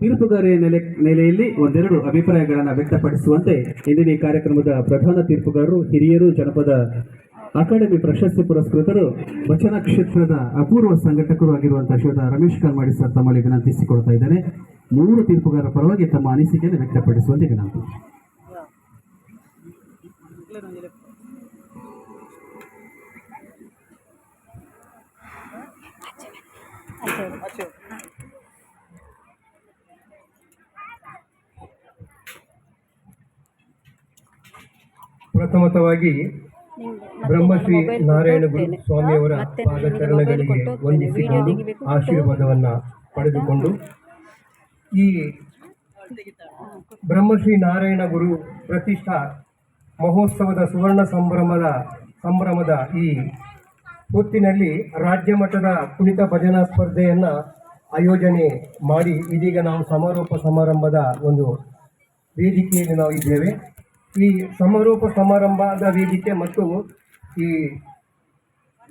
ತೀರ್ಪುಗಾರಿಯ ನೆಲೆಯಲ್ಲಿ ಒಂದೆರಡು ಅಭಿಪ್ರಾಯಗಳನ್ನು ವ್ಯಕ್ತಪಡಿಸುವಂತೆ ಇಂದಿನ ಈ ಕಾರ್ಯಕ್ರಮದ ಪ್ರಧಾನ ತೀರ್ಪುಗಾರರು ಹಿರಿಯರು ಜನಪದ ಅಕಾಡೆಮಿ ಪ್ರಶಸ್ತಿ ಪುರಸ್ಕೃತರು ವಚನ ಕ್ಷೇತ್ರದ ಅಪೂರ್ವ ಸಂಘಟಕರು ಆಗಿರುವಂತಹ ಶ್ರೀಯುತ ರಮೇಶ್ ಕಲ್ಮಾಡಿ ಸರ್ ತಮ್ಮಲ್ಲಿ ವಿನಂತಿಸಿಕೊಳ್ತಾ ಇದ್ದೇನೆ. 3 ತೀರ್ಪುಗಾರರ ಪರವಾಗಿ ತಮ್ಮ ಅನಿಸಿಕೆಯನ್ನು ವ್ಯಕ್ತಪಡಿಸುವಂತೆ ವಿನಂತಿ. ಪ್ರಥಮತವಾಗಿ ಬ್ರಹ್ಮಶ್ರೀ ನಾರಾಯಣಗುರು ಸ್ವಾಮಿಯವರ ಪಾದಚರಣಗಳಿಗೆ ವಂದಿಸಿಕೊಂಡು ಆಶೀರ್ವಾದವನ್ನ ಪಡೆದುಕೊಂಡು ಈ ಬ್ರಹ್ಮಶ್ರೀ ನಾರಾಯಣ ಗುರು ಪ್ರತಿಷ್ಠಾ ಮಹೋತ್ಸವದ ಸುವರ್ಣ ಸಂಭ್ರಮದ ಈ ಹೊತ್ತಿನಲ್ಲಿ ರಾಜ್ಯ ಮಟ್ಟದ ಕುಣಿತ ಭಜನಾ ಸ್ಪರ್ಧೆಯನ್ನು ಆಯೋಜನೆ ಮಾಡಿ ಇದೀಗ ನಾವು ಸಮಾರೋಪ ಸಮಾರಂಭದ ಒಂದು ವೇದಿಕೆಯಲ್ಲಿ ನಾವು ಇದ್ದೇವೆ. ಈ ಸಮಾರೋಪ ಸಮಾರಂಭದ ವೇದಿಕೆ ಮತ್ತು ಈ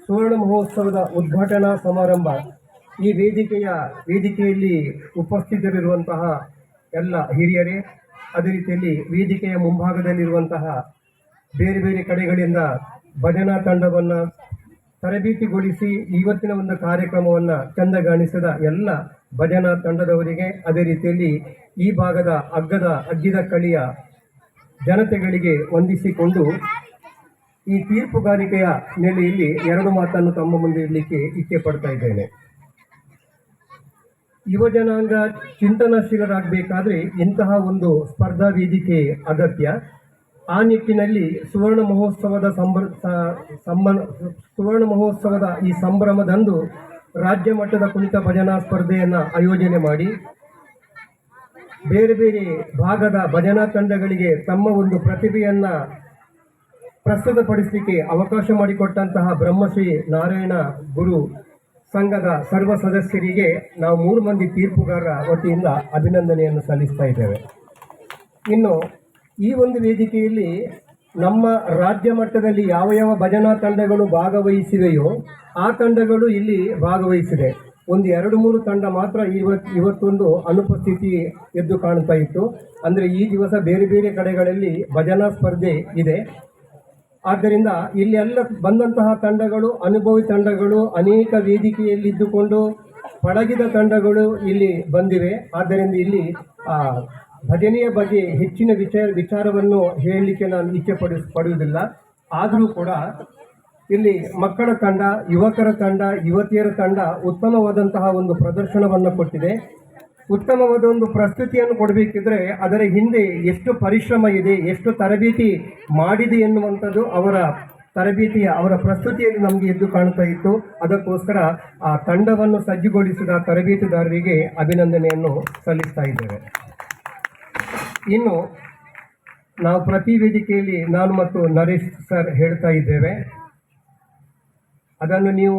ಸುವರ್ಣ ಮಹೋತ್ಸವದ ಉದ್ಘಾಟನಾ ಸಮಾರಂಭ ಈ ವೇದಿಕೆಯಲ್ಲಿ ಉಪಸ್ಥಿತರಿರುವಂತಹ ಎಲ್ಲ ಹಿರಿಯರೇ, ಅದೇ ರೀತಿಯಲ್ಲಿ ವೇದಿಕೆಯ ಮುಂಭಾಗದಲ್ಲಿರುವಂತಹ ಬೇರೆ ಬೇರೆ ಕಡೆಗಳಿಂದ ಭಜನಾ ತಂಡವನ್ನು ತರಬೇತಿಗೊಳಿಸಿ ಇವತ್ತಿನ ಒಂದು ಕಾರ್ಯಕ್ರಮವನ್ನು ಚಂದಗಾಣಿಸಿದ ಎಲ್ಲ ಭಜನಾ ತಂಡದವರಿಗೆ, ಅದೇ ರೀತಿಯಲ್ಲಿ ಈ ಭಾಗದ ಅಗ್ಗಿದ ಕಳಿಯ ಜನತೆಗಳಿಗೆ ವಂದಿಸಿಕೊಂಡು ಈ ತೀರ್ಪುಗಾರಿಕೆಯ ನೆಲೆಯಲ್ಲಿ 2 ಮಾತನ್ನು ತಮ್ಮ ಮುಂದೆ ಇಡಲಿಕ್ಕೆ ಇಚ್ಛೆ ಪಡ್ತಾ ಇದ್ದೇನೆ. ಯುವ ಜನಾಂಗ ಚಿಂತನಶೀಲರಾಗಬೇಕಾದ್ರೆ ಇಂತಹ ಒಂದು ಸ್ಪರ್ಧಾ ವೇದಿಕೆ ಅಗತ್ಯ. ಆ ನಿಟ್ಟಿನಲ್ಲಿ ಸುವರ್ಣ ಮಹೋತ್ಸವದ ಈ ಸಂಭ್ರಮದಂದು ರಾಜ್ಯ ಮಟ್ಟದ ಕುಣಿತ ಭಜನಾ ಸ್ಪರ್ಧೆಯನ್ನು ಆಯೋಜನೆ ಮಾಡಿ ಬೇರೆ ಬೇರೆ ಭಾಗದ ಭಜನಾ ತಂಡಗಳಿಗೆ ತಮ್ಮ ಒಂದು ಪ್ರತಿಭೆಯನ್ನು ಪ್ರಸ್ತುತಪಡಿಸಲಿಕ್ಕೆ ಅವಕಾಶ ಮಾಡಿಕೊಟ್ಟಂತಹ ಬ್ರಹ್ಮಶ್ರೀ ನಾರಾಯಣ ಗುರು ಸಂಘದ ಸರ್ವ ಸದಸ್ಯರಿಗೆ ನಾವು 3 ಮಂದಿ ತೀರ್ಪುಗಾರರ ವತಿಯಿಂದ ಅಭಿನಂದನೆಯನ್ನು ಸಲ್ಲಿಸ್ತಾ ಇದ್ದೇವೆ. ಇನ್ನು ಈ ಒಂದು ವೇದಿಕೆಯಲ್ಲಿ ನಮ್ಮ ರಾಜ್ಯ ಮಟ್ಟದಲ್ಲಿ ಯಾವ ಯಾವ ಭಜನಾ ತಂಡಗಳು ಭಾಗವಹಿಸಿವೆಯೋ ಆ ತಂಡಗಳು ಇಲ್ಲಿ ಭಾಗವಹಿಸಿದೆ. ಒಂದು 2-3 ತಂಡ ಮಾತ್ರ ಇವತ್ತೊಂದು ಅನುಪಸ್ಥಿತಿ ಎದ್ದು ಕಾಣ್ತಾ ಇತ್ತು. ಅಂದರೆ ಈ ದಿವಸ ಬೇರೆ ಬೇರೆ ಕಡೆಗಳಲ್ಲಿ ಭಜನಾ ಸ್ಪರ್ಧೆ ಇದೆ. ಆದ್ದರಿಂದ ಇಲ್ಲಿ ಎಲ್ಲ ಬಂದಂತಹ ತಂಡಗಳು ಅನುಭವಿ ತಂಡಗಳು, ಅನೇಕ ವೇದಿಕೆಯಲ್ಲಿದ್ದುಕೊಂಡು ಪಳಗಿದ ತಂಡಗಳು ಇಲ್ಲಿ ಬಂದಿವೆ. ಆದ್ದರಿಂದ ಇಲ್ಲಿ ಭಜನೆಯ ಬಗ್ಗೆ ಹೆಚ್ಚಿನ ವಿಚಾರವನ್ನು ಹೇಳಲಿಕ್ಕೆ ನಾನು ಇಚ್ಛೆ ಪಡುವುದಿಲ್ಲ. ಆದರೂ ಕೂಡ ಇಲ್ಲಿ ಮಕ್ಕಳ ತಂಡ, ಯುವಕರ ತಂಡ, ಯುವತಿಯರ ತಂಡ ಉತ್ತಮವಾದಂತಹ ಒಂದು ಪ್ರದರ್ಶನವನ್ನು ಕೊಟ್ಟಿದೆ. ಉತ್ತಮವಾದ ಒಂದು ಪ್ರಸ್ತುತಿಯನ್ನು ಕೊಡಬೇಕಿದ್ರೆ ಅದರ ಹಿಂದೆ ಎಷ್ಟು ಪರಿಶ್ರಮ ಇದೆ, ಎಷ್ಟು ತರಬೇತಿ ಮಾಡಿದೆ ಎನ್ನುವಂಥದ್ದು ಅವರ ಪ್ರಸ್ತುತಿಯಲ್ಲಿ ನಮಗೆ ಎದ್ದು ಕಾಣ್ತಾ ಇತ್ತು. ಅದಕ್ಕೋಸ್ಕರ ಆ ತಂಡವನ್ನು ಸಜ್ಜುಗೊಳಿಸಿದ ತರಬೇತುದಾರರಿಗೆ ಅಭಿನಂದನೆಯನ್ನು ಸಲ್ಲಿಸ್ತಾ ಇದ್ದೇವೆ. ಇನ್ನು ನಾವು ಪ್ರತಿ ವೇದಿಕೆಯಲ್ಲಿ ನಾನು ಮತ್ತು ನರೇಶ್ ಸರ್ ಹೇಳ್ತಾ ಇದ್ದೇವೆ, ಅದನ್ನು ನೀವು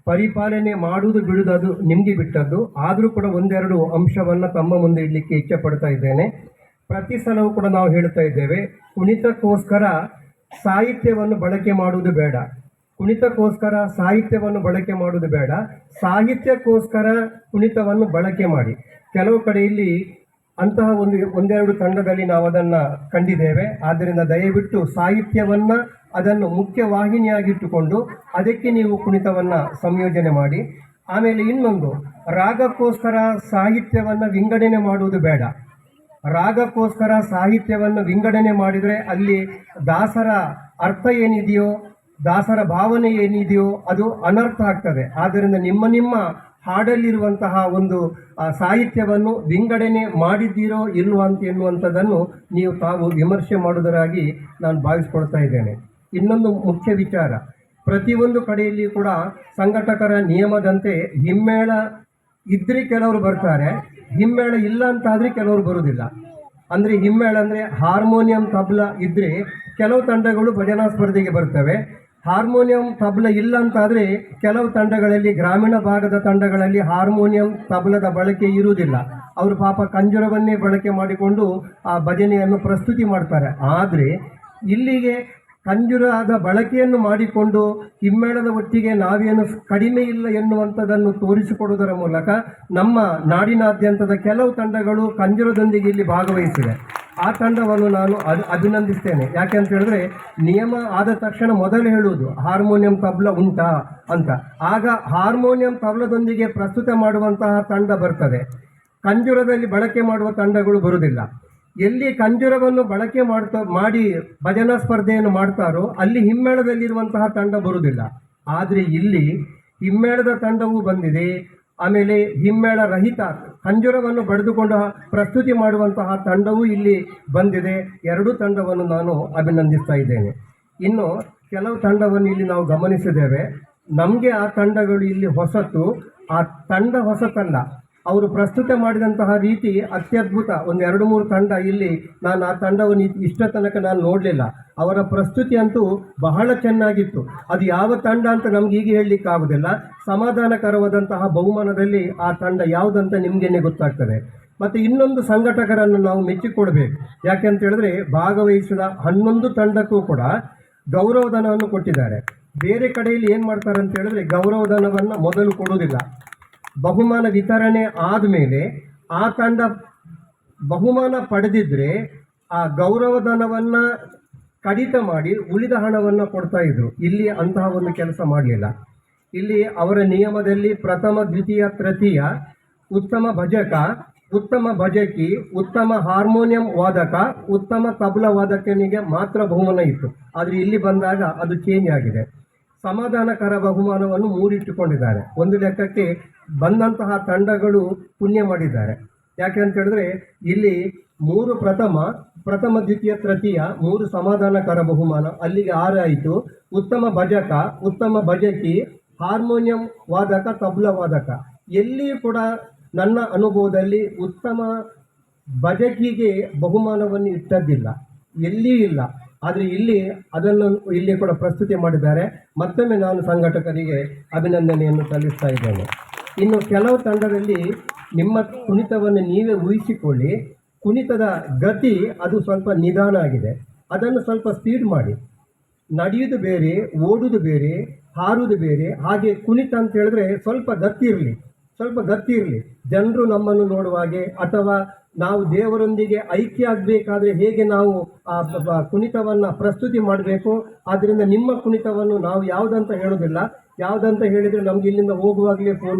ಪರಿಪಾಲನೆ ಮಾಡುವುದು ಬಿಡುವುದು ಅದು ನಿಮಗೆ ಬಿಟ್ಟದ್ದು. ಆದರೂ ಕೂಡ 1-2 ಅಂಶವನ್ನು ತಮ್ಮ ಮುಂದೆ ಇಡಲಿಕ್ಕೆ ಇಚ್ಛೆ ಪಡ್ತಾ ಇದ್ದೇನೆ. ಪ್ರತಿ ಸಲವೂ ಕೂಡ ನಾವು ಹೇಳ್ತಾ ಇದ್ದೇವೆ, ಕುಣಿತಕ್ಕೋಸ್ಕರ ಸಾಹಿತ್ಯವನ್ನು ಬಳಕೆ ಮಾಡುವುದು ಬೇಡ. ಸಾಹಿತ್ಯಕ್ಕೋಸ್ಕರ ಕುಣಿತವನ್ನು ಬಳಕೆ ಮಾಡಿ. ಕೆಲವು ಕಡೆಯಲ್ಲಿ ಅಂತಹ 1-2 ತಂಡದಲ್ಲಿ ನಾವು ಅದನ್ನು ಕಂಡಿದ್ದೇವೆ. ಆದ್ದರಿಂದ ದಯವಿಟ್ಟು ಸಾಹಿತ್ಯವನ್ನು ಅದನ್ನು ಮುಖ್ಯವಾಹಿನಿಯಾಗಿಟ್ಟುಕೊಂಡು ಅದಕ್ಕೆ ನೀವು ಕುಣಿತವನ್ನು ಸಂಯೋಜನೆ ಮಾಡಿ. ಆಮೇಲೆ ಇನ್ನೊಂದು, ರಾಗಕ್ಕೋಸ್ಕರ ಸಾಹಿತ್ಯವನ್ನು ವಿಂಗಡಣೆ ಮಾಡುವುದು ಬೇಡ. ರಾಗಕ್ಕೋಸ್ಕರ ಸಾಹಿತ್ಯವನ್ನು ವಿಂಗಡಣೆ ಮಾಡಿದರೆ ಅಲ್ಲಿ ದಾಸರ ಅರ್ಥ ಏನಿದೆಯೋ, ದಾಸರ ಭಾವನೆ ಏನಿದೆಯೋ ಅದು ಅನರ್ಥ ಆಗ್ತದೆ. ಆದ್ದರಿಂದ ನಿಮ್ಮ ಹಾಡಲ್ಲಿರುವಂತಹ ಒಂದು ಸಾಹಿತ್ಯವನ್ನು ವಿಂಗಡಣೆ ಮಾಡಿದ್ದೀರೋ ಇಲ್ವೋ ಎನ್ನುವಂಥದ್ದನ್ನು ತಾವು ವಿಮರ್ಶೆ ಮಾಡುವುದರಾಗಿ ನಾನು ಭಾವಿಸ್ಕೊಳ್ತಾ ಇದ್ದೇನೆ. ಇನ್ನೊಂದು ಮುಖ್ಯ ವಿಚಾರ, ಪ್ರತಿಯೊಂದು ಕಡೆಯಲ್ಲಿ ಕೂಡ ಸಂಘಟಕರ ನಿಯಮದಂತೆ ಹಿಮ್ಮೇಳ ಇದ್ದರೆ ಕೆಲವರು ಬರ್ತಾರೆ, ಹಿಮ್ಮೇಳ ಇಲ್ಲ ಅಂತಾದರೆ ಕೆಲವರು ಬರುವುದಿಲ್ಲ. ಅಂದರೆ ಹಿಮ್ಮೇಳ ಅಂದರೆ ಹಾರ್ಮೋನಿಯಂ ತಬಲ ಇದ್ದರೆ ಕೆಲವು ತಂಡಗಳು ಭಜನಾ ಸ್ಪರ್ಧೆಗೆ ಬರ್ತವೆ. ಹಾರ್ಮೋನಿಯಂ ತಬಲ ಇಲ್ಲ ಅಂತಾದರೆ ಕೆಲವು ತಂಡಗಳಲ್ಲಿ, ಗ್ರಾಮೀಣ ಭಾಗದ ತಂಡಗಳಲ್ಲಿ ಹಾರ್ಮೋನಿಯಂ ತಬಲದ ಬಳಕೆ ಇರುವುದಿಲ್ಲ. ಅವರು ಪಾಪ ಕಂಜರವನ್ನೇ ಬಳಕೆ ಮಾಡಿಕೊಂಡು ಆ ಭಜನೆಯನ್ನು ಪ್ರಸ್ತುತಿ ಮಾಡ್ತಾರೆ. ಆದರೆ ಇಲ್ಲಿಗೆ ಕಂಜುರದ ಬಳಕೆಯನ್ನು ಮಾಡಿಕೊಂಡು ಹಿಮ್ಮೇಳದ ಒಟ್ಟಿಗೆ ನಾವೇನು ಕಡಿಮೆ ಇಲ್ಲ ಎನ್ನುವಂಥದ್ದನ್ನು ತೋರಿಸಿಕೊಡುವುದರ ಮೂಲಕ ನಮ್ಮ ನಾಡಿನಾದ್ಯಂತದ ಕೆಲವು ತಂಡಗಳು ಕಂಜುರದೊಂದಿಗೆ ಇಲ್ಲಿ ಭಾಗವಹಿಸಿವೆ. ಆ ತಂಡವನ್ನು ನಾನು ಅಭಿನಂದಿಸ್ತೇನೆ. ಯಾಕೆ ಅಂತ ಹೇಳಿದ್ರೆ, ನಿಯಮ ಆದ ತಕ್ಷಣ ಮೊದಲು ಹೇಳುವುದು ಹಾರ್ಮೋನಿಯಂ ತಬ್ಲ ಉಂಟಾ ಅಂತ. ಆಗ ಹಾರ್ಮೋನಿಯಂ ತಬ್ಲದೊಂದಿಗೆ ಪ್ರಸ್ತುತ ಮಾಡುವಂತಹ ತಂಡ ಬರ್ತದೆ. ಕಂಜುರದಲ್ಲಿ ಬಳಕೆ ಮಾಡುವ ತಂಡಗಳು ಬರುವುದಿಲ್ಲ. ಎಲ್ಲಿ ಕಂಜುರವನ್ನು ಬಳಕೆ ಮಾಡಿ ಭಜನಾ ಸ್ಪರ್ಧೆಯನ್ನು ಮಾಡ್ತಾರೋ ಅಲ್ಲಿ ಹಿಮ್ಮೇಳದಲ್ಲಿರುವಂತಹ ತಂಡ ಬರುವುದಿಲ್ಲ. ಆದರೆ ಇಲ್ಲಿ ಹಿಮ್ಮೇಳದ ತಂಡವೂ ಬಂದಿದೆ, ಆಮೇಲೆ ಹಿಮ್ಮೇಳ ರಹಿತ ಕಂಜುರವನ್ನು ಬಡಿದುಕೊಂಡು ಪ್ರಸ್ತುತಿ ಮಾಡುವಂತಹ ತಂಡವೂ ಇಲ್ಲಿ ಬಂದಿದೆ. ಎರಡೂ ತಂಡವನ್ನು ನಾನು ಅಭಿನಂದಿಸ್ತಾ ಇದ್ದೇನೆ. ಇನ್ನು ಕೆಲವು ತಂಡವನ್ನು ಇಲ್ಲಿ ನಾವು ಗಮನಿಸಿದ್ದೇವೆ. ನಮಗೆ ಆ ತಂಡಗಳು ಇಲ್ಲಿ ಹೊಸತು. ಆ ತಂಡ ಹೊಸತಲ್ಲ, ಅವರು ಪ್ರಸ್ತುತ ಮಾಡಿದಂತಹ ರೀತಿ ಅತ್ಯದ್ಭುತ. ಒಂದು 2-3 ತಂಡ ಇಲ್ಲಿ ನಾನು ಆ ತಂಡವನ್ನು ಇಷ್ಟ ತನಕ ನಾನು ನೋಡಲಿಲ್ಲ. ಅವರ ಪ್ರಸ್ತುತಿ ಅಂತೂ ಬಹಳ ಚೆನ್ನಾಗಿತ್ತು. ಅದು ಯಾವ ತಂಡ ಅಂತ ನಮ್ಗೆ ಈಗ ಹೇಳಲಿಕ್ಕೆ ಆಗೋದಿಲ್ಲ. ಸಮಾಧಾನಕರವಾದಂತಹ ಬಹುಮಾನದಲ್ಲಿ ಆ ತಂಡ ಯಾವುದಂತ ನಿಮಗೇನೆ ಗೊತ್ತಾಗ್ತದೆ. ಮತ್ತು ಇನ್ನೊಂದು ಸಂಘಟಕರನ್ನು ನಾವು ಮೆಚ್ಚಿಕೊಡ್ಬೇಕು. ಯಾಕೆ ಅಂತ ಹೇಳಿದ್ರೆ, ಭಾಗವಹಿಸಿದ 11 ತಂಡಕ್ಕೂ ಕೂಡ ಗೌರವಧನವನ್ನು ಕೊಟ್ಟಿದ್ದಾರೆ. ಬೇರೆ ಕಡೆಯಲ್ಲಿ ಏನು ಮಾಡ್ತಾರೆ ಅಂತ ಹೇಳಿದ್ರೆ, ಗೌರವಧನವನ್ನು ಮೊದಲು ಕೊಡುವುದಿಲ್ಲ. ಬಹುಮಾನ ವಿತರಣೆ ಆದಮೇಲೆ ಆ ತಂಡ ಬಹುಮಾನ ಪಡೆದಿದ್ರೆ ಆ ಗೌರವಧನವನ್ನು ಕಡಿತ ಮಾಡಿ ಉಳಿದ ಹಣವನ್ನು ಕೊಡ್ತಾ ಇದ್ರು. ಇಲ್ಲಿ ಅಂತಹ ಒಂದು ಕೆಲಸ ಮಾಡಲಿಲ್ಲ. ಇಲ್ಲಿ ಅವರ ನಿಯಮದಲ್ಲಿ ಪ್ರಥಮ, ದ್ವಿತೀಯ, ತೃತೀಯ, ಉತ್ತಮ ಭಜಕ, ಉತ್ತಮ ಭಜಕಿ, ಉತ್ತಮ ಹಾರ್ಮೋನಿಯಂ ವಾದಕ, ಉತ್ತಮ ತಬಲ ವಾದಕನಿಗೆ ಮಾತ್ರ ಬಹುಮಾನ ಇತ್ತು. ಆದರೆ ಇಲ್ಲಿ ಬಂದಾಗ ಅದು ಚೇಂಜ್ ಆಗಿದೆ. ಸಮಾಧಾನಕರ ಬಹುಮಾನವನ್ನು 3 ಇಟ್ಟುಕೊಂಡಿದ್ದಾರೆ. ಒಂದು ಲೆಕ್ಕಕ್ಕೆ ಬಂದಂತಹ ತಂಡಗಳು ಪುಣ್ಯ ಮಾಡಿದ್ದಾರೆ. ಯಾಕೆ ಅಂತ ಹೇಳಿದ್ರೆ, ಇಲ್ಲಿ 3 ಪ್ರಥಮ, ದ್ವಿತೀಯ, ತೃತೀಯ 3 ಸಮಾಧಾನಕರ ಬಹುಮಾನ, ಅಲ್ಲಿಗೆ 6 ಆಯಿತು. ಉತ್ತಮ ಭಜಕ, ಉತ್ತಮ ಭಜಕಿ, ಹಾರ್ಮೋನಿಯಂ ವಾದಕ, ತಬಲ ವಾದಕ. ಎಲ್ಲಿಯೂ ಕೂಡ ನನ್ನ ಅನುಭವದಲ್ಲಿ ಉತ್ತಮ ಭಜಕಿಗೆ ಬಹುಮಾನವನ್ನು ಇಟ್ಟದ್ದಿಲ್ಲ, ಎಲ್ಲಿಯೂ ಇಲ್ಲ. ಆದರೆ ಇಲ್ಲಿ ಅದನ್ನು ಇಲ್ಲಿ ಕೂಡ ಪ್ರಸ್ತುತಿ ಮಾಡಿದ್ದಾರೆ. ಮತ್ತೊಮ್ಮೆ ನಾನು ಸಂಘಟಕರಿಗೆ ಅಭಿನಂದನೆಯನ್ನು ಸಲ್ಲಿಸ್ತಾ ಇದ್ದೇನೆ. ಇನ್ನು ಕೆಲವು ತಂಡದಲ್ಲಿ ನಿಮ್ಮ ಕುಣಿತವನ್ನು ನೀವೇ ಊಹಿಸಿಕೊಳ್ಳಿ. ಕುಣಿತದ ಗತಿ ಅದು ಸ್ವಲ್ಪ ನಿಧಾನ ಆಗಿದೆ, ಅದನ್ನು ಸ್ವಲ್ಪ ಸ್ಪೀಡ್ ಮಾಡಿ. ನಡೆಯುವುದು ಬೇರೆ, ಓಡುವುದು ಬೇರೆ, ಹಾರುವುದು ಬೇರೆ. ಹಾಗೆ ಕುಣಿತ ಅಂತ ಹೇಳಿದ್ರೆ ಸ್ವಲ್ಪ ಗತಿ ಇರಲಿ. ಜನರು ನಮ್ಮನ್ನು ನೋಡುವಾಗೆ, ಅಥವಾ ನಾವು ದೇವರೊಂದಿಗೆ ಐಕ್ಯ ಆಗಬೇಕಾದ್ರೆ ಹೇಗೆ ನಾವು ಆ ಕುಣಿತವನ್ನು ಪ್ರಸ್ತುತಿ ಮಾಡಬೇಕು. ಆದ್ದರಿಂದ ನಿಮ್ಮ ಕುಣಿತವನ್ನು ನಾವು ಯಾವುದಂತ ಹೇಳೋದಿಲ್ಲ. ಯಾವುದಂತ ಹೇಳಿದರೆ ನಮ್ಗೆ ಇಲ್ಲಿಂದ ಹೋಗುವಾಗಲೇ ಫೋನ್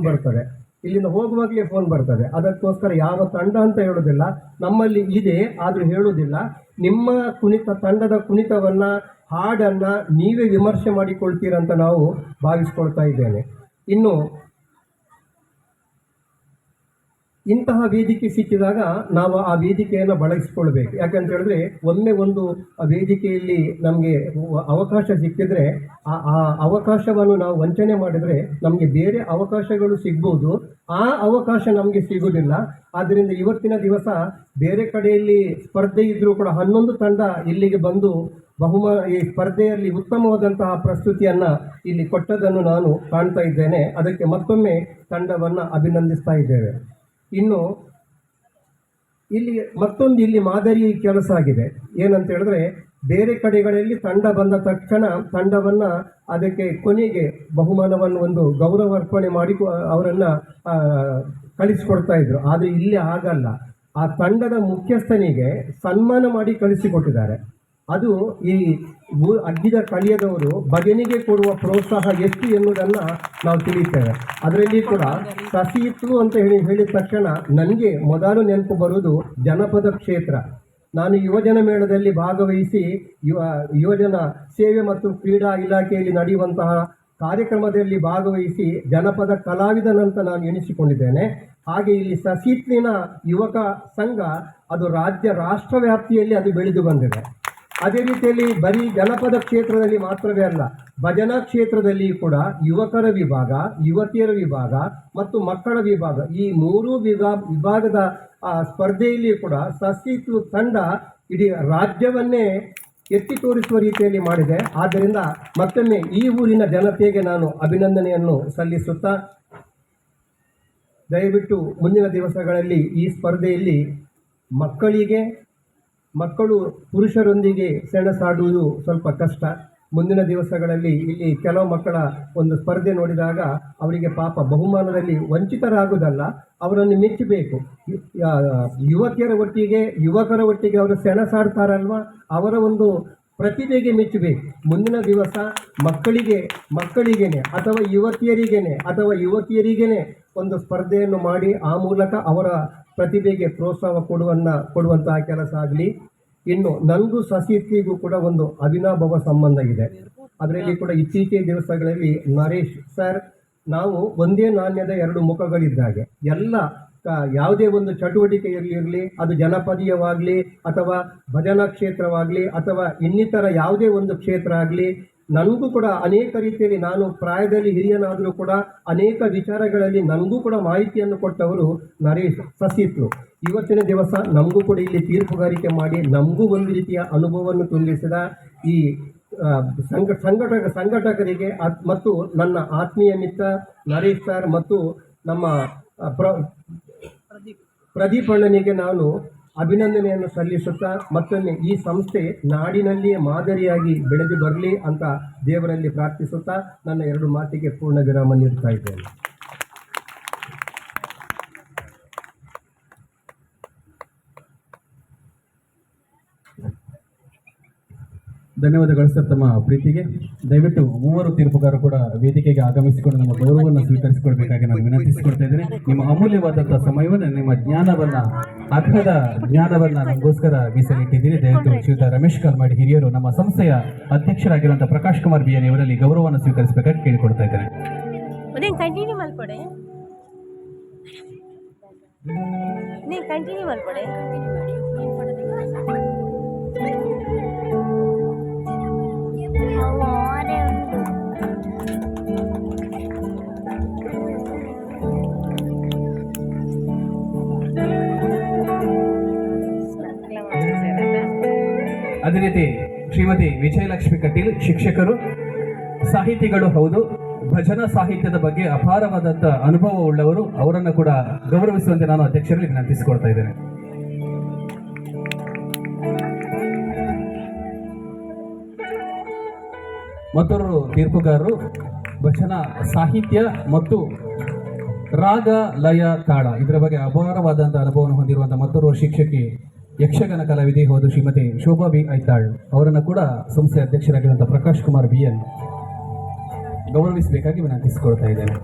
ಬರ್ತದೆ. ಅದಕ್ಕೋಸ್ಕರ ಯಾವ ತಂಡ ಅಂತ ಹೇಳೋದಿಲ್ಲ. ನಮ್ಮಲ್ಲಿ ಇದೆ, ಆದರೂ ಹೇಳೋದಿಲ್ಲ. ನಿಮ್ಮ ತಂಡದ ಕುಣಿತವನ್ನು, ಹಾಡನ್ನು ನೀವೇ ವಿಮರ್ಶೆ ಮಾಡಿಕೊಳ್ತೀರಂತ ನಾವು ಭಾವಿಸ್ಕೊಳ್ತಾ ಇದ್ದೇನೆ. ಇನ್ನು ಇಂತಹ ವೇದಿಕೆ ಸಿಕ್ಕಿದಾಗ ನಾವು ಆ ವೇದಿಕೆಯನ್ನು ಬಳಸಿಕೊಳ್ಬೇಕು. ಯಾಕಂತ ಹೇಳಿದ್ರೆ, ಒಮ್ಮೆ ಒಂದು ವೇದಿಕೆಯಲ್ಲಿ ನಮಗೆ ಅವಕಾಶ ಸಿಕ್ಕಿದ್ರೆ ಆ ಅವಕಾಶವನ್ನು ನಾವು ವಂಚನೆ ಮಾಡಿದರೆ ನಮಗೆ ಬೇರೆ ಅವಕಾಶಗಳು ಸಿಗ್ಬೋದು. ಆ ಅವಕಾಶ ನಮಗೆ ಸಿಗುವುದಿಲ್ಲ. ಆದ್ದರಿಂದ ಇವತ್ತಿನ ದಿವಸ ಬೇರೆ ಕಡೆಯಲ್ಲಿ ಸ್ಪರ್ಧೆ ಇದ್ದರೂ ಕೂಡ 11 ತಂಡ ಇಲ್ಲಿಗೆ ಬಂದು ಈ ಸ್ಪರ್ಧೆಯಲ್ಲಿ ಉತ್ತಮವಾದಂತಹ ಪ್ರಸ್ತುತಿಯನ್ನು ಇಲ್ಲಿ ಕೊಟ್ಟದನ್ನು ನಾನು ಕಾಣ್ತಾ ಇದ್ದೇನೆ. ಅದಕ್ಕೆ ಮತ್ತೊಮ್ಮೆ ತಂಡವನ್ನು ಅಭಿನಂದಿಸ್ತಾ ಇದ್ದೇವೆ. ಇನ್ನು ಇಲ್ಲಿ ಮಾದರಿ ಕೆಲಸ ಆಗಿದೆ. ಏನಂತ ಹೇಳಿದ್ರೆ, ಬೇರೆ ಕಡೆಗಳಲ್ಲಿ ತಂಡ ಬಂದ ತಕ್ಷಣ ತಂಡವನ್ನು ಅದಕ್ಕೆ ಕೊನೆಗೆ ಬಹುಮಾನವನ್ನು ಒಂದು ಗೌರವ ಅರ್ಪಣೆ ಮಾಡಿ ಅವರನ್ನು ಕಳಿಸಿಕೊಡ್ತಾ ಇದ್ರು. ಆದರೆ ಇಲ್ಲಿ ಹಾಗಲ್ಲ. ಆ ತಂಡದ ಮುಖ್ಯಸ್ಥನಿಗೆ ಸನ್ಮಾನ ಮಾಡಿ ಕಳಿಸಿಕೊಟ್ಟಿದ್ದಾರೆ. ಅದು ಈ ಅಗ್ಗಿದ ಕಲಿಯದವರು ಭಜನೆಗೆ ಕೊಡುವ ಪ್ರೋತ್ಸಾಹ ಎಷ್ಟು ಎನ್ನುವುದನ್ನು ನಾವು ತಿಳಿತೇವೆ. ಅದರಲ್ಲಿ ಕೂಡ ಸಸಿಯಿತ್ತು ಅಂತ ಹೇಳಿದ ತಕ್ಷಣ ನನಗೆ ಮೊದಲು ನೆನಪು ಬರುವುದು ಜನಪದ ಕ್ಷೇತ್ರ. ನಾನು ಯುವಜನ ಮೇಳದಲ್ಲಿ ಭಾಗವಹಿಸಿ ಯುವಜನ ಸೇವೆ ಮತ್ತು ಕ್ರೀಡಾ ಇಲಾಖೆಯಲ್ಲಿ ನಡೆಯುವಂತಹ ಕಾರ್ಯಕ್ರಮದಲ್ಲಿ ಭಾಗವಹಿಸಿ ಜನಪದ ಕಲಾವಿದನಂತ ನಾನು ಎನಿಸಿಕೊಂಡಿದ್ದೇನೆ. ಹಾಗೆ ಇಲ್ಲಿ ಸಸಿತ್ಲಿನ ಯುವಕ ಸಂಘ ಅದು ರಾಷ್ಟ್ರ ವ್ಯಾಪ್ತಿಯಲ್ಲಿ ಅದು ಬೆಳೆದು ಬಂದಿದೆ. ಅದೇ ರೀತಿಯಲ್ಲಿ ಬರೀ ಜನಪದ ಕ್ಷೇತ್ರದಲ್ಲಿ ಮಾತ್ರವೇ ಅಲ್ಲ, ಭಜನಾ ಕ್ಷೇತ್ರದಲ್ಲಿ ಕೂಡ ಯುವಕರ ವಿಭಾಗ, ಯುವತಿಯರ ವಿಭಾಗ ಮತ್ತು ಮಕ್ಕಳ ವಿಭಾಗ, ಈ 3 ವಿಭಾಗದ ಸ್ಪರ್ಧೆಯಲ್ಲಿ ಕೂಡ ಸಸಿತು ತಂಡ ಇಡೀ ರಾಜ್ಯವನ್ನೇ ಎತ್ತಿ ತೋರಿಸುವ ರೀತಿಯಲ್ಲಿ ಮಾಡಿದೆ. ಆದ್ದರಿಂದ ಮತ್ತೊಮ್ಮೆ ಈ ಊರಿನ ಜನತೆಗೆ ನಾನು ಅಭಿನಂದನೆಯನ್ನು ಸಲ್ಲಿಸುತ್ತಾ, ದಯವಿಟ್ಟು ಮುಂದಿನ ದಿವಸಗಳಲ್ಲಿ ಈ ಸ್ಪರ್ಧೆಯಲ್ಲಿ ಮಕ್ಕಳಿಗೆ ಮಕ್ಕಳು ಪುರುಷರೊಂದಿಗೆ ಸೆಣಸಾಡುವುದು ಸ್ವಲ್ಪ ಕಷ್ಟ. ಮುಂದಿನ ದಿವಸಗಳಲ್ಲಿ ಇಲ್ಲಿ ಕೆಲವು ಮಕ್ಕಳ ಒಂದು ಸ್ಪರ್ಧೆ ನೋಡಿದಾಗ ಅವರಿಗೆ ಪಾಪ ಬಹುಮಾನದಲ್ಲಿ ವಂಚಿತರಾಗುವುದಲ್ಲ, ಅವರನ್ನು ಮೆಚ್ಚಬೇಕು. ಯುವಕರ ಒಟ್ಟಿಗೆ ಅವರು ಸೆಣಸಾಡ್ತಾರಲ್ವ, ಅವರ ಒಂದು ಪ್ರತಿಭೆಗೆ ಮೆಚ್ಚಬೇಕು. ಮುಂದಿನ ದಿವಸ ಮಕ್ಕಳಿಗೇನೆ ಅಥವಾ ಯುವತಿಯರಿಗೇನೆ ಒಂದು ಸ್ಪರ್ಧೆಯನ್ನು ಮಾಡಿ ಆ ಮೂಲಕ ಅವರ ಪ್ರತಿಭೆಗೆ ಪ್ರೋತ್ಸಾಹ ಕೊಡುವಂತಹ ಕೆಲಸ ಆಗಲಿ. ಇನ್ನು ನನಗೂ ಸಸಿಗೂ ಕೂಡ ಒಂದು ಅವಿನಾಭಾವ ಸಂಬಂಧ ಇದೆ. ಅದರಲ್ಲಿ ಕೂಡ ಇತ್ತೀಚಿನ ದಿವಸಗಳಲ್ಲಿ ನರೇಶ್ ಸರ್, ನಾವು ಒಂದೇ ನಾಣ್ಯದ ಎರಡು ಮುಖಗಳಿದ್ದಾಗೆ. ಯಾವುದೇ ಒಂದು ಚಟುವಟಿಕೆ ಇರಲಿ, ಅದು ಜನಪದೀಯವಾಗಲಿ ಅಥವಾ ಭಜನಾ ಕ್ಷೇತ್ರವಾಗಲಿ ಅಥವಾ ಇನ್ನಿತರ ಯಾವುದೇ ಒಂದು ಕ್ಷೇತ್ರ ಆಗಲಿ, ನನಗೂ ಕೂಡ ಅನೇಕ ರೀತಿಯಲ್ಲಿ, ನಾನು ಪ್ರಾಯದಲ್ಲಿ ಹಿರಿಯನಾದರೂ ಕೂಡ ಅನೇಕ ವಿಚಾರಗಳಲ್ಲಿ ನನಗೂ ಕೂಡ ಮಾಹಿತಿಯನ್ನು ಕೊಟ್ಟವರು ನರೇಶ್ ಸಸಿತ್ರು. ಇವತ್ತಿನ ದಿವಸ ನಮಗೂ ಕೂಡ ಇಲ್ಲಿ ತೀರ್ಪುಗಾರಿಕೆ ಮಾಡಿ ನಮಗೂ ಒಂದು ರೀತಿಯ ಅನುಭವವನ್ನು ತುಂಬಿಸಿದ ಈ ಸಂಘಟಕರಿಗೆ ಮತ್ತು ನನ್ನ ಆತ್ಮೀಯ ಮಿತ್ರ ನರೇಶ್ ಸರ್ ಮತ್ತು ನಮ್ಮ ಪ್ರದೀಪ್ ಅಣ್ಣನಿಗೆ ನಾನು ಅಭಿನಂದನೆಯನ್ನು ಸಲ್ಲಿಸುತ್ತಾ ಮತ್ತೊಮ್ಮೆ ಈ ಸಂಸ್ಥೆ ನಾಡಿನಲ್ಲಿಯೇ ಮಾದರಿಯಾಗಿ ಬೆಳೆದು ಬರಲಿ ಅಂತ ದೇವರಲ್ಲಿ ಪ್ರಾರ್ಥಿಸುತ್ತಾ ನನ್ನ ಎರಡು ಮಾತಿಗೆ ಪೂರ್ಣ ವಿರಾಮ ನೀಡ್ತಾ ಇದ್ದೇನೆ. ಧನ್ಯವಾದಗಳು ಸರ್ ತಮ್ಮ ಪ್ರೀತಿಗೆ. ದಯವಿಟ್ಟು ಮೂವರು ತೀರ್ಪುಗಾರರು ಕೂಡ ವೇದಿಕೆಗೆ ಆಗಮಿಸಿಕೊಂಡು ನಮ್ಮ ಗೌರವವನ್ನು ಸ್ವೀಕರಿಸಿಕೊಳ್ಬೇಕಾಗಿ ನಾನು ವಿನಂತಿಸಿಕೊಳ್ತಾ ಇದ್ದೇನೆ. ನಿಮ್ಮ ಅಮೂಲ್ಯವಾದಂತಹ ಸಮಯವನ್ನು, ನಿಮ್ಮ ಅರ್ಹದ ಜ್ಞಾನವನ್ನ ನಮಗೋಸ್ಕರ ಮೀಸಲಿಟ್ಟಿದ್ದೀರಿ. ದಯವಿಟ್ಟು ಶ್ರೀಯುತ ರಮೇಶ್ ಕಲ್ಮಾಡಿ ಹಿರಿಯರು, ನಮ್ಮ ಸಂಸ್ಥೆಯ ಅಧ್ಯಕ್ಷರಾಗಿರುವಂತಹ ಪ್ರಕಾಶ್ ಕುಮಾರ್ ಬಿಎನ್ ಇವರಲ್ಲಿ ಗೌರವವನ್ನು ಸ್ವೀಕರಿಸಬೇಕಾಗಿ ಕೇಳಿಕೊಡ್ತಾ ಇದ್ದೇನೆ. ಕಂಟಿನ್ಯೂ ಮಾಡ್ಕೊಡೆ. ಅದೇ ರೀತಿ ಶ್ರೀಮತಿ ವಿಜಯಲಕ್ಷ್ಮಿ ಕಟೀಲ್, ಶಿಕ್ಷಕರು, ಸಾಹಿತಿಗಳು ಹೌದು, ಭಜನಾ ಸಾಹಿತ್ಯದ ಬಗ್ಗೆ ಅಪಾರವಾದಂಥ ಅನುಭವ ಉಳ್ಳವರು. ಅವರನ್ನು ಕೂಡ ಗೌರವಿಸುವಂತೆ ನಾನು ಅಧ್ಯಕ್ಷರಲ್ಲಿ ವಿನಂತಿಸಿಕೊಳ್ತಾ ಇದ್ದೇನೆ. ಮತ್ತೋರ್ವರು ತೀರ್ಪುಗಾರರು ಭಜನಾ ಸಾಹಿತ್ಯ ಮತ್ತು ರಾಗ ಲಯ ತಾಳ ಇದರ ಬಗ್ಗೆ ಅಪಾರವಾದಂಥ ಅನುಭವವನ್ನು ಹೊಂದಿರುವಂಥ ಮತ್ತೋರ್ವ ಶಿಕ್ಷಕಿ, ಯಕ್ಷಗಾನ ಕಲಾವಿದೆ ಹೋದ ಶ್ರೀಮತಿ ಶೋಭಾ ಬಿ ಐತಾಳ್ ಅವರನ್ನು ಕೂಡ ಸಂಸ್ಥೆ ಅಧ್ಯಕ್ಷರಾಗಿರುವಂಥ ಪ್ರಕಾಶ್ ಕುಮಾರ್ ಬಿಎನ್ ಗೌರವಿಸಬೇಕಾಗಿ ವಿನಂತಿಸಿಕೊಳ್ತಾ ಇದ್ದೇನೆ.